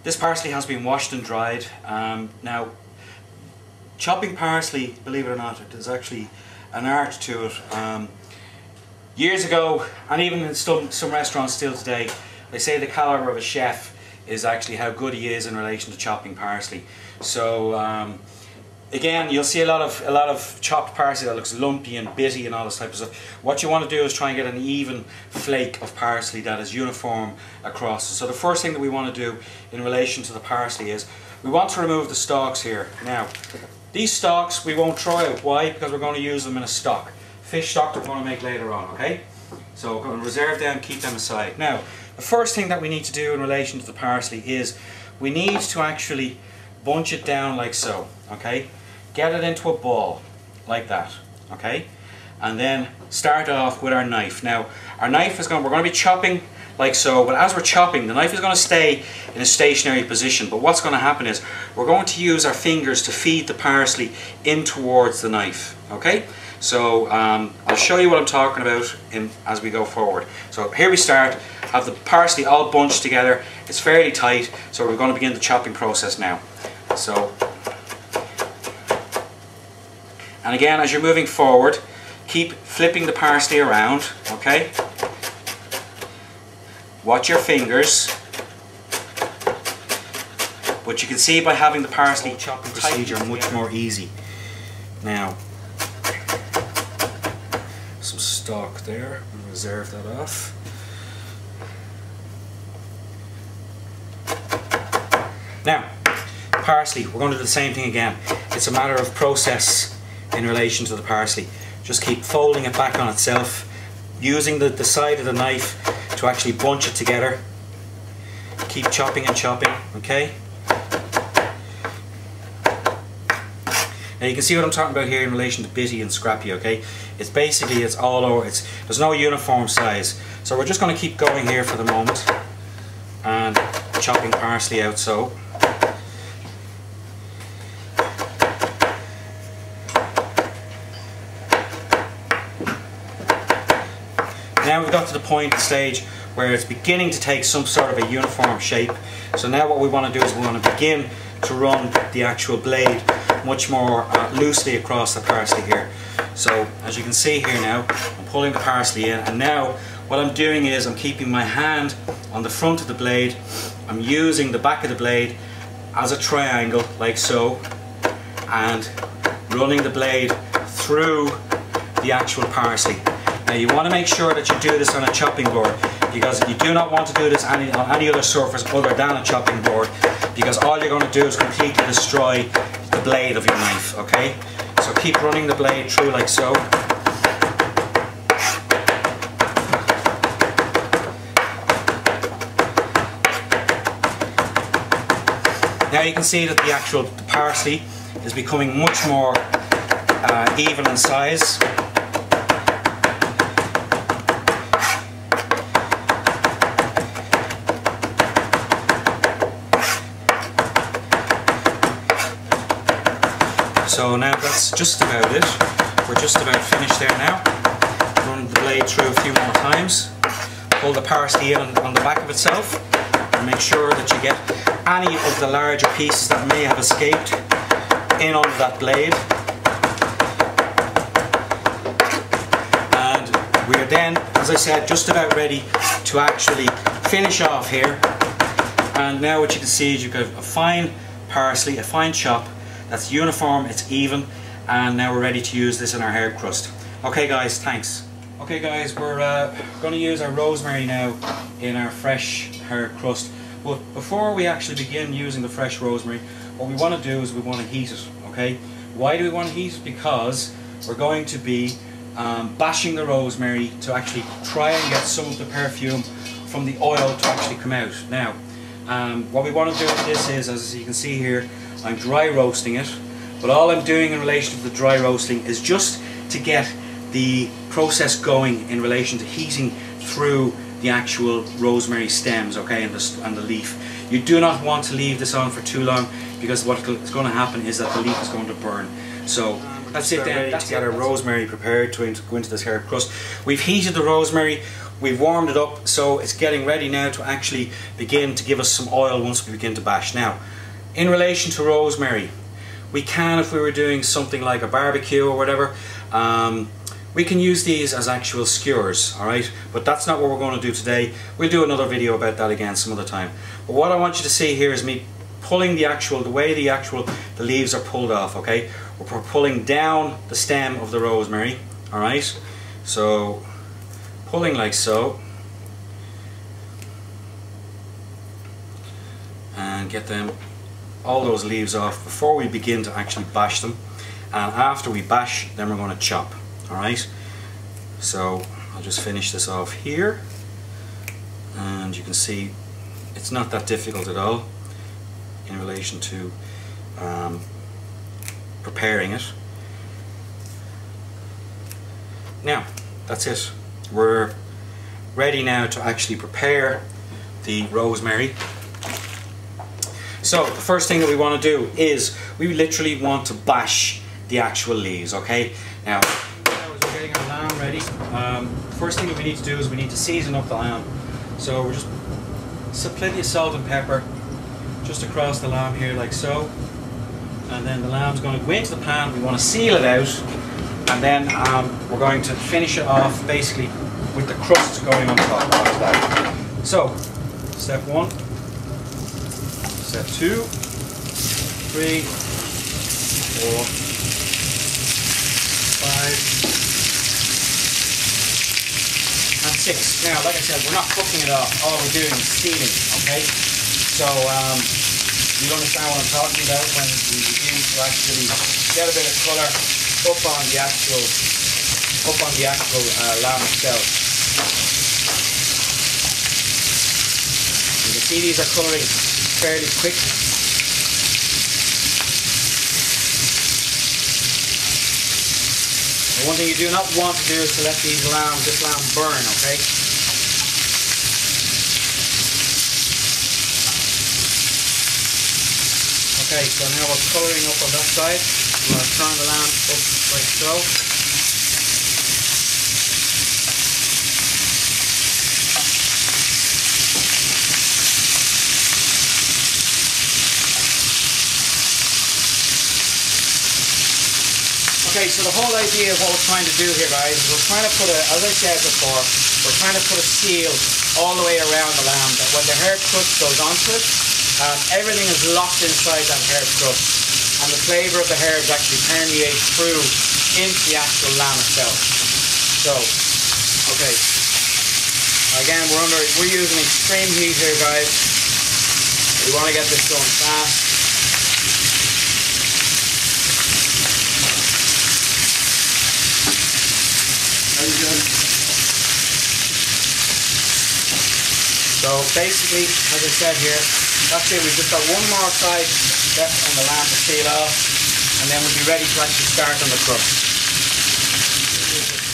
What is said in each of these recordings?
This parsley has been washed and dried. Now, chopping parsley, believe it or not, there's actually an art to it. Years ago, and even in some restaurants still today, they say the caliber of a chef is actually how good he is in relation to chopping parsley. So again, you'll see a lot of chopped parsley that looks lumpy and bitty and all this type of stuff. What you want to do is try and get an even flake of parsley that is uniform across. So the first thing that we want to do in relation to the parsley is we want to remove the stalks here. Now, these stalks we won't throw out. Why? Because we're going to use them in a stock. Fish stock that we're going to make later on, okay? So we're going to reserve them, keep them aside. Now, the first thing that we need to do in relation to the parsley is we need to actually bunch it down like so, okay? Get it into a ball, like that, okay? And then start off with our knife. Now, our knife is we're going to be chopping like so, but as we're chopping, the knife is going to stay in a stationary position. But what's going to happen is we're going to use our fingers to feed the parsley in towards the knife, okay? So I'll show you what I'm talking about as we go forward. So here we start, have the parsley all bunched together. It's fairly tight, so we're going to begin the chopping process now. So, and again, as you're moving forward, keep flipping the parsley around, okay? Watch your fingers. But you can see by having the parsley chopping procedure much more easy. Now, some stalk there, we'll reserve that off. Now, parsley, we're going to do the same thing again. It's a matter of process in relation to the parsley. Just keep folding it back on itself, using the side of the knife to actually bunch it together. Keep chopping and chopping, okay? Now you can see what I'm talking about here in relation to bitty and scrappy, okay? It's basically, it's all over, there's no uniform size. So we're just going to keep going here for the moment and chopping parsley out so. Now we've got to the point, stage, where it's beginning to take some sort of a uniform shape. So now what we want to do is we want to begin to run the actual blade much more loosely across the parsley here. So as you can see here now, I'm pulling the parsley in, and now what I'm doing is I'm keeping my hand on the front of the blade. I'm using the back of the blade as a triangle, like so, and running the blade through the actual parsley. Now you want to make sure that you do this on a chopping board, because you do not want to do this on any other surface other than a chopping board, because all you're going to do is completely destroy the blade of your knife, okay? So keep running the blade through like so. Now you can see that the parsley is becoming much more even in size. So now that's just about it. We're just about finished there now. Run the blade through a few more times. Pull the parsley in on the back of itself, and make sure that you get any of the larger pieces that may have escaped in under that blade. And we're then, as I said, just about ready to actually finish off here. And now what you can see is you've got a fine parsley, a fine chop that's uniform, it's even, and now we're ready to use this in our herb crust. Okay guys, thanks. Okay guys, we're going to use our rosemary now in our fresh herb crust. But before we actually begin using the fresh rosemary, what we want to do is we want to heat it, okay? Why do we want to heat it? Because we're going to be bashing the rosemary to actually try and get some of the perfume from the oil to actually come out. Now, what we want to do with this is, as you can see here, I'm dry roasting it, but all I'm doing in relation to the dry roasting is just to get the process going in relation to heating through the actual rosemary stems, okay, and the leaf. You do not want to leave this on for too long, because what's going to happen is that the leaf is going to burn. So That's it then. Ready to get our rosemary prepared to go into this herb crust. We've heated the rosemary, we've warmed it up, so it's getting ready now to actually begin to give us some oil once we begin to bash. Now, in relation to rosemary, we can, if we were doing something like a barbecue or whatever, we can use these as actual skewers, alright? But that's not what we're going to do today. We'll do another video about that again some other time. But what I want you to see here is me pulling the way the leaves are pulled off, okay? We're pulling down the stem of the rosemary, alright? So, pulling like so. And get all those leaves off before we begin to actually bash them. And after we bash, then we're going to chop. Alright, so I'll just finish this off here, and you can see it's not that difficult at all in relation to preparing it. Now, that's it. We're ready now to actually prepare the rosemary. So the first thing that we want to do is we literally want to bash the actual leaves, okay? Now, getting our lamb ready. First thing that we need to do is we need to season up the lamb. So we're just plenty of salt and pepper just across the lamb here like so. And then the lamb's going to go into the pan. We want to seal it out, and then we're going to finish it off basically with the crust going on top of that. So, step 1, step 2, 3, 4, 5, and 6. Now, like I said, we're not cooking it off. All we're doing is sealing, okay? So, you understand what I'm talking about when we begin to actually get a bit of colour up on the actual lamb itself. You can see these are colouring fairly quick. One thing you do not want to do is to let this lamb burn, okay? Okay, so now we're colouring up on that side. We want to turn the lamb up like so. Okay, so the whole idea of what we're trying to do here, guys, is we're trying to put as I said before, we're trying to put a seal all the way around the lamb, that when the herb crust goes onto it, everything is locked inside that herb crust, and the flavour of the herbs actually permeates through into the actual lamb itself. So, okay, again, we're using extreme heat here, guys. We want to get this going fast. So basically, as I said here, that's it. We've just got one more side left on the lamb to seal off, and then we'll be ready to actually start on the crust.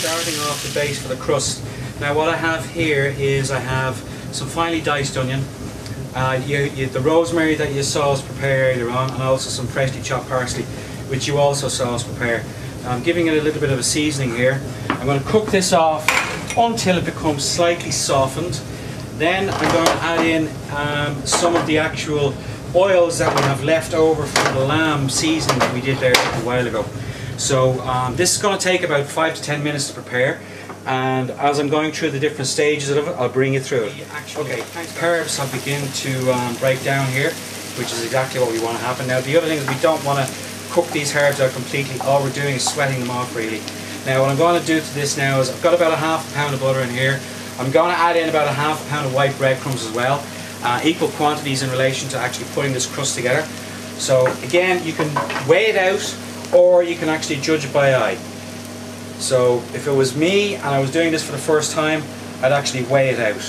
Starting off the base for the crust. Now what I have here is I have some finely diced onion, the rosemary that you saw us prepare earlier on, and also some freshly chopped parsley, which you also saw us prepare. I'm giving it a little bit of a seasoning here. I'm going to cook this off until it becomes slightly softened. Then I'm going to add in some of the actual oils that we have left over from the lamb seasoning that we did there a while ago. So this is going to take about 5 to 10 minutes to prepare, and as I'm going through the different stages of it, I'll bring you through it. Okay, herbs have begun to break down here, which is exactly what we want to happen. Now the other thing is we don't want to cook these herbs out completely. All we're doing is sweating them off really. Now what I'm going to do to this now is I've got about a half a pound of butter in here. I'm going to add in about a half a pound of white breadcrumbs as well. Equal quantities in relation to actually putting this crust together. So again, you can weigh it out, or you can actually judge it by eye. So if it was me and I was doing this for the first time, I'd actually weigh it out.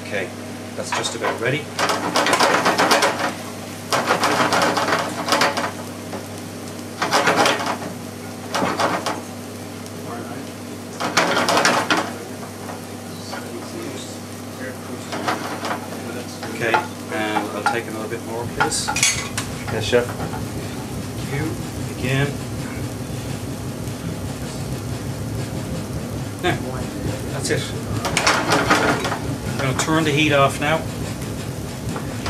Okay, that's just about ready. Okay, and I'll take another bit more, please. Okay. Yes, chef. Thank you again. Now, that's it. I'm going to turn the heat off now,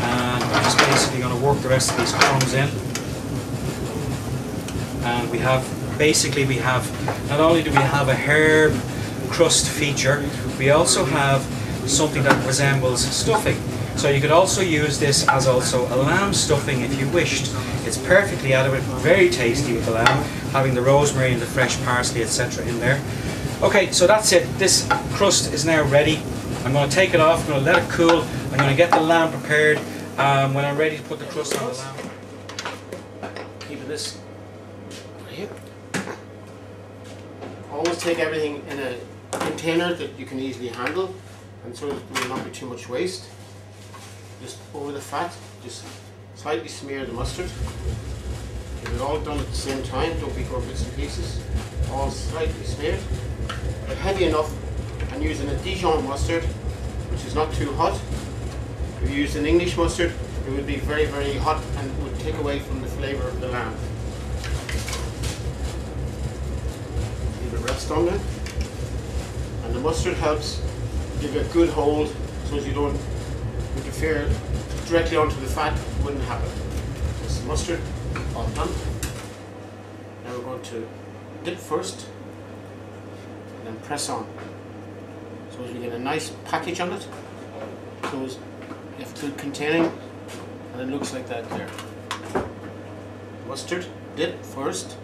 and I'm just basically going to work the rest of these crumbs in. And we have not only do we have a herb crust feature, we also have something that resembles stuffing. So you could also use this as also a lamb stuffing if you wished. It's perfectly adequate, very tasty with the lamb, having the rosemary and the fresh parsley, etc. in there. Okay, so that's it. This crust is now ready. I'm going to take it off, I'm going to let it cool, I'm going to get the lamb prepared. When I'm ready to put the crust on the lamb, keeping this right here. Always take everything in a container that you can easily handle, and so there will not be too much waste. Just over the fat, just slightly smear the mustard. Get it all done at the same time, don't be for bits and pieces. All slightly smeared, but heavy enough, and using a Dijon mustard, which is not too hot. If you use an English mustard, it would be very, very hot and would take away from the flavour of the lamb. Leave it rest on there. And the mustard helps give it a good hold so as you don't interfere directly onto the fat. It wouldn't happen. This mustard, all done. Now we're going to dip first and then press on. So as we get a nice package on it. So as you have good containing, and it looks like that there. Mustard, dip first,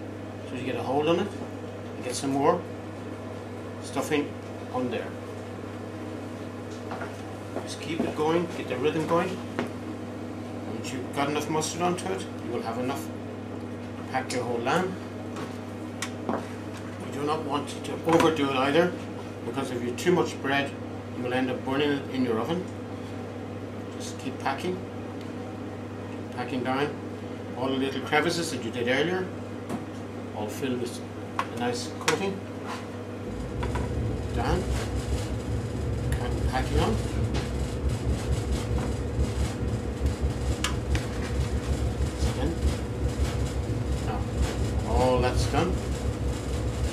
so you get a hold on it, and get some more stuffing on there. Just keep it going, get the rhythm going. Once you've got enough mustard onto it, you will have enough to pack your whole lamb. You do not want to overdo it either, because if you've too much bread, you will end up burning it in your oven. Just keep packing down all the little crevices that you did earlier, all filled with a nice coating. Down, packing on. Again. Now, all that's done.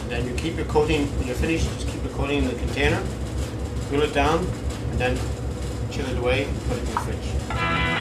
And then you keep your coating, when you're finished, just keep your coating in the container, cool it down, and then chill it away, put it in the fridge.